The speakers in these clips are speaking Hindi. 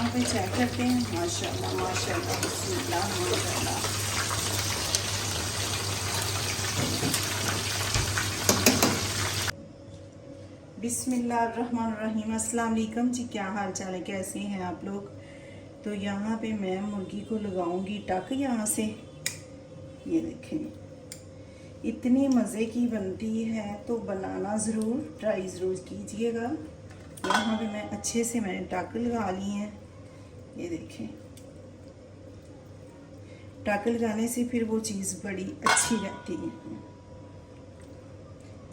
यहाँ पे चेक करते हैं। माशाल्लाह माशाल्लाह बिस्मिल्लाह माशाल्लाह। बिस्मिल्लाहिर्रहमानिर्रहीम। अस्सलाम वालेकुम जी, क्या हाल चाल है, कैसे हैं आप लोग। तो यहाँ पे मैं मुर्गी को लगाऊंगी टक यहाँ से। ये देखें इतनी मज़े की बनती है, तो बनाना ज़रूर ट्राई ज़रूर कीजिएगा। यहाँ पे मैं अच्छे से मैंने टक लगा ली हैं। ये देखें टक लगाने से फिर वो चीज़ बड़ी अच्छी रहती है।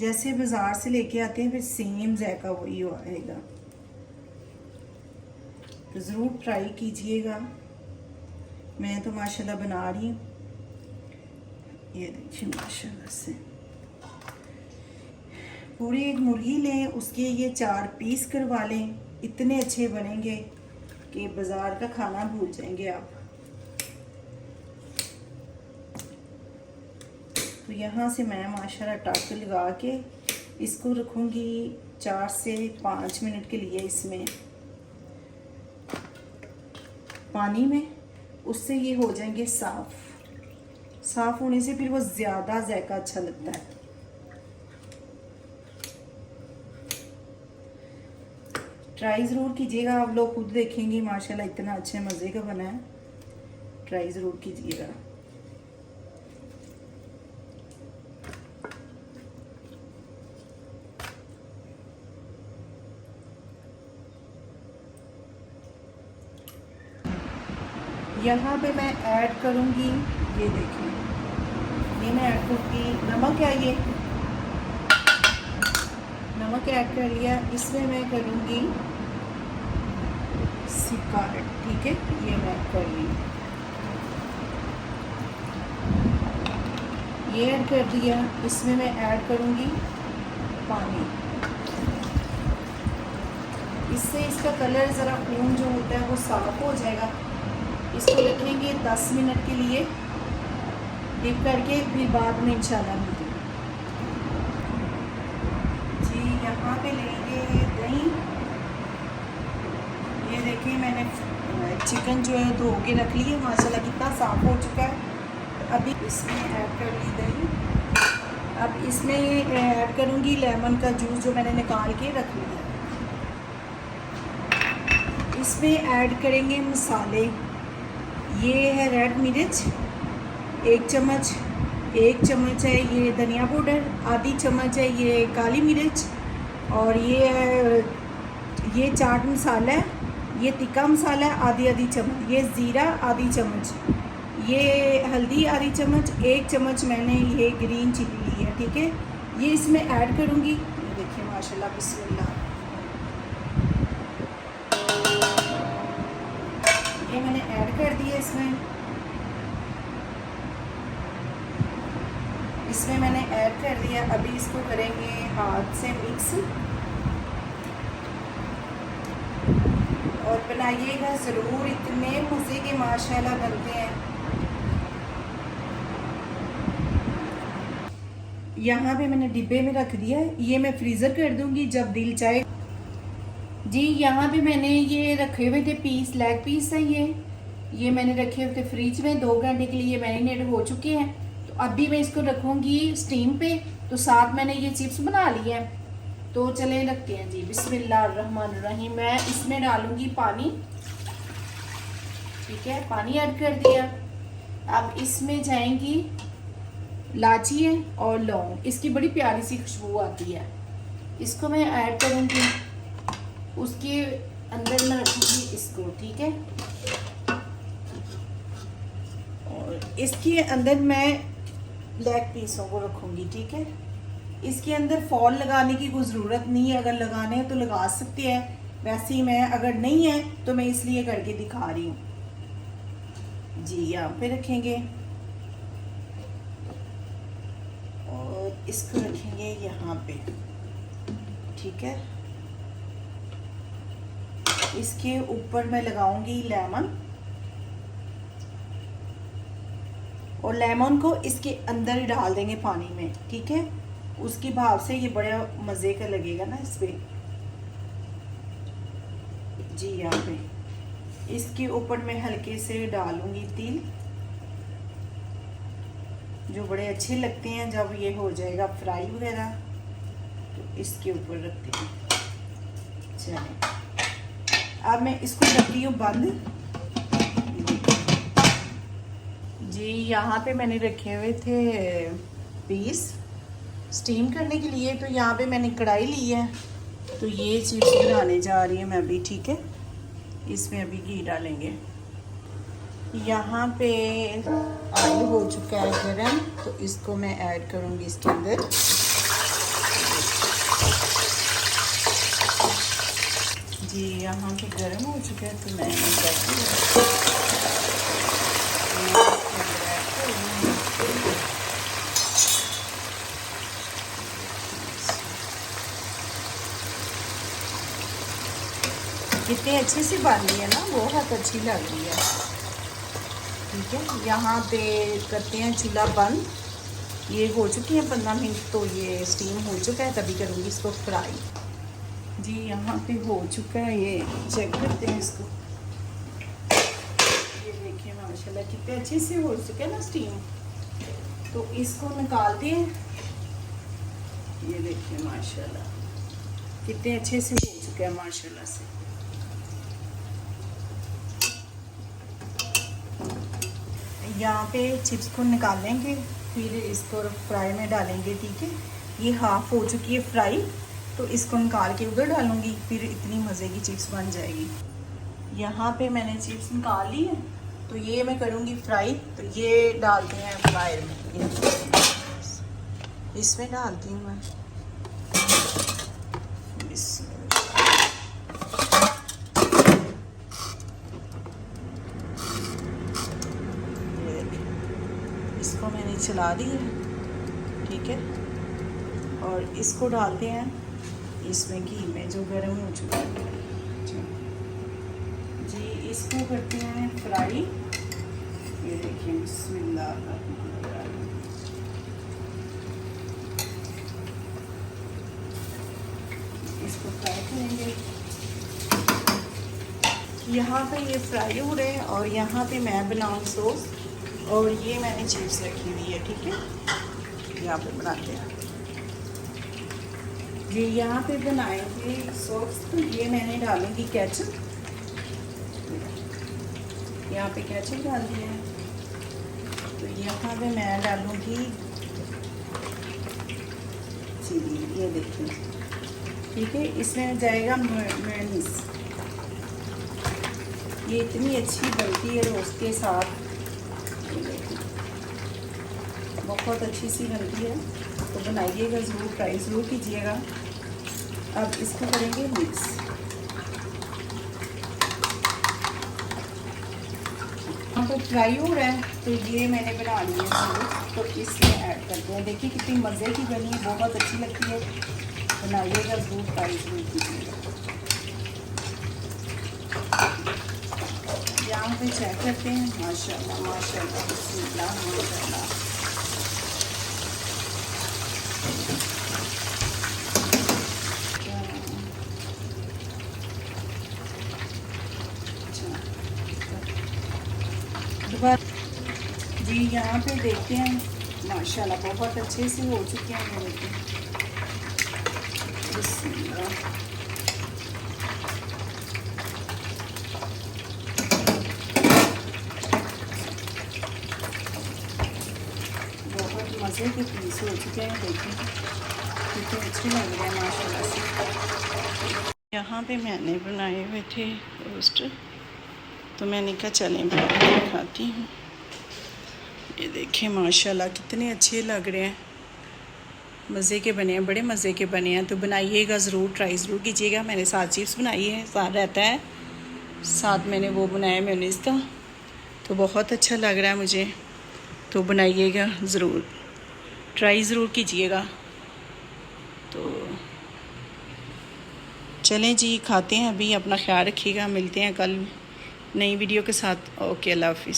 जैसे बाज़ार से लेके आते हैं फिर सेम जायका वही आएगा। तो ज़रूर ट्राई कीजिएगा। मैं तो माशाल्लाह बना रही हूँ। ये देखिए माशाल्लाह से पूरी एक मुर्गी लें, उसके ये 4 पीस करवा लें, इतने अच्छे बनेंगे कि बाज़ार का खाना भूल जाएंगे आप। तो यहाँ से मैं माशाल्लाह टक लगा के इसको रखूँगी 4 से 5 मिनट के लिए इसमें पानी में। उससे ये हो जाएंगे साफ़ होने से फिर वो ज़्यादा जायका अच्छा लगता है। ट्राई ज़रूर कीजिएगा, आप लोग खुद देखेंगे माशाल्लाह इतना अच्छे मज़े का बना है। ट्राई ज़रूर कीजिएगा। यहाँ पे मैं ऐड करूँगी, ये देखिए ये मैं ऐड करूँगी नमक है, ये नमक ऐड कर लिया। इसमें मैं करूँगी सिरका ऐड, ठीक है, ये मैं ऐड कर ली। ये ऐड कर दिया। इसमें मैं ऐड करूँगी पानी। इससे इसका कलर ज़रा खून जो होता है वो साफ़ हो जाएगा। इसको रखेंगे 10 मिनट के लिए डिप करके, फिर बाद में इंशाल्लाह मिलते हैं जी। यहाँ पे लेंगे दही। ये देखिए मैंने चिकन जो है धो के रख लिया, माशाल्लाह कितना साफ़ हो चुका है। अभी इसमें ऐड कर ली दही। अब इसमें ऐड करूँगी लेमन का जूस जो मैंने निकाल के रख लिया। इसमें ऐड करेंगे मसाले। ये है रेड मिर्च 1 चम्मच, 1 चम्मच है ये धनिया पाउडर, आधी चम्मच है ये काली मिर्च, और ये चाट मसाला है, ये तिक्का मसाला है आधी चम्मच, ये ज़ीरा आधी चम्मच, ये हल्दी आधी चम्मच, 1 चम्मच मैंने ये ग्रीन चिली ली है, ठीक है। ये इसमें ऐड करूँगी। ये देखिए माशाल्लाह बिस्मिल्लाह, ये मैंने ऐड कर दिया इसमें मैंने ऐड कर दिया। अभी इसको करेंगे हाथ से मिक्स, और बनाइएगा ज़रूर, इतने मज़े के माशाल्लाह बनते हैं। यहाँ पे मैंने डिब्बे में रख दिया है, ये मैं फ्रीज़र कर दूँगी जब दिल चाहे जी। यहाँ पे मैंने ये रखे हुए थे पीस, लेग पीस हैं ये मैंने रखे हुए थे फ्रिज में, 2 घंटे के लिए मैरिनेट हो चुके हैं। तो अभी मैं इसको रखूँगी स्टीम पे। तो साथ मैंने ये चिप्स बना लिए हैं, तो चले रखते हैं जी। बिस्मिल्लाहिर्रहमानिर्रहीम। मैं इसमें डालूँगी पानी, ठीक है, पानी ऐड कर दिया। अब इसमें जाएंगी इलायची है और लौंग, इसकी बड़ी प्यारी सी खुशबू आती है। इसको मैं ऐड करूँगी, उसके अंदर मैं रखूँगी इसको, ठीक है। और इसके अंदर मैं लेग पीसों को रखूँगी, ठीक है। इसके अंदर फॉल लगाने की कोई ज़रूरत नहीं है, अगर लगाने हैं तो लगा सकते हैं, वैसे ही मैं अगर नहीं है तो मैं इसलिए करके दिखा रही हूँ जी। यहाँ पे रखेंगे और इसको रखेंगे यहाँ पे, ठीक है। इसके ऊपर मैं लगाऊंगी लेमन, और लेमन को इसके अंदर ही डाल देंगे पानी में, ठीक है। उसकी भाव से ये बड़ा मज़े का लगेगा ना इसमें जी। यहाँ पे इसके ऊपर मैं हल्के से डालूंगी तिल, जो बड़े अच्छे लगते हैं जब ये हो जाएगा फ्राई वगैरह, तो इसके ऊपर रखती हूँ। चलिए अब मैं इसको करती हूँ बंद। जी यहाँ पे मैंने रखे हुए थे पीस स्टीम करने के लिए, तो यहाँ पे मैंने कढ़ाई ली है, तो ये चिप्स बनाने जा रही है मैं अभी। ठीक है, इसमें अभी घी डालेंगे। यहाँ पे आलू हो चुका है गरम, तो इसको मैं ऐड करूँगी इसके अंदर। जी यहाँ पे गरम हो चुका है, तो मैं कितनी अच्छी सी बन रही है ना, बहुत अच्छी लग रही है। ठीक है, यहाँ पे करते हैं चूल्हा बंद। ये हो चुकी है 15 मिनट, तो ये स्टीम हो चुका है, तभी करूँगी इसको फ्राई। जी यहाँ पे हो चुका है, ये चेक करते हैं इसको। ये देखिए माशाल्लाह कितने अच्छे से हो चुका है ना स्टीम, तो इसको निकालते हैं। ये देखिए माशाल्लाह कितने अच्छे से हो चुका है माशाल्लाह से। यहाँ पे चिप्स को निकालेंगे, फिर इसको फ्राई में डालेंगे। ठीक है, ये हाफ हो चुकी है फ्राई, तो इसको निकाल के उधर डालूंगी, फिर इतनी मज़े की चिप्स बन जाएगी। यहाँ पे मैंने चिप्स निकाल ली है, तो ये मैं करूँगी फ्राई। तो ये डालते हैं फ्रायर में, ये इसमें डालती हूँ मैं। इसको मैंने चला दी है। ठीक है, और इसको डालते हैं इसमें घी में जो गर्म हो चुका है। जी इसको करते हैं फ्राई। ये देखिए बिस्मिल्लाह, इसको फ्राई करेंगे। यहाँ पे ये फ्राई हो रहे हैं, और यहाँ पे मैं बनाऊँ सॉस, और ये मैंने चिप्स रखी हुई है। ठीक है, यहाँ पे बनाते हैं। ये यहाँ पे बनाएंगे सॉस, तो ये मैंने डालूंगी केचप। यहाँ पे केचप डाल दिया है, तो यहाँ पे मैं डालूंगी चिली। ये देखिए, ठीक है, इसमें जाएगा मेयोनीज। ये इतनी अच्छी बनती है रोस्ट के साथ, बहुत अच्छी सी बनती है, तो बनाइएगा ज़रूर, ट्राई ज़रूर कीजिएगा। अब इसको करेंगे मिक्स। यहाँ पर फ्राई हो रहा है, तो ये मैंने बना लिया है, तो इसमें ऐड करते हैं। देखिए कितनी मज़े की बनी है, बहुत अच्छी लगती है, बनाइएगा ज़रूर, ट्राई ज़रूर कीजिएगा। यहाँ पे चेक करते हैं, माशाल्लाह माशाल्लाह बिस्मिल्लाह माशाल्लाह। जी यहाँ पे देखते हैं माशाल्लाह बहुत अच्छे से हो चुके हैं मेरे के। बहुत मज़े के पीस हो चुके हैं, देखिए कितने अच्छे लग रहे हैं माशाल्लाह से। यहाँ पे मैंने बनाए हुए थे रोस्ट, तो मैंने कहा चलें मैं खाती हूँ। ये देखिए माशाल्लाह कितने अच्छे लग रहे हैं, मज़े के बने हैं, बड़े मज़े के बने हैं। तो बनाइएगा ज़रूर, ट्राई ज़रूर कीजिएगा। मैंने साथ चिप्स बनाई है, साथ रहता है, साथ मैंने वो बनाया मेयोनीज़ का, तो बहुत अच्छा लग रहा है मुझे। तो बनाइएगा ज़रूर, ट्राई ज़रूर कीजिएगा। तो चलें जी, खाते हैं अभी, अपना ख्याल रखिएगा, मिलते हैं कल नई वीडियो के साथ। ओके, अल्लाह हाफिज़।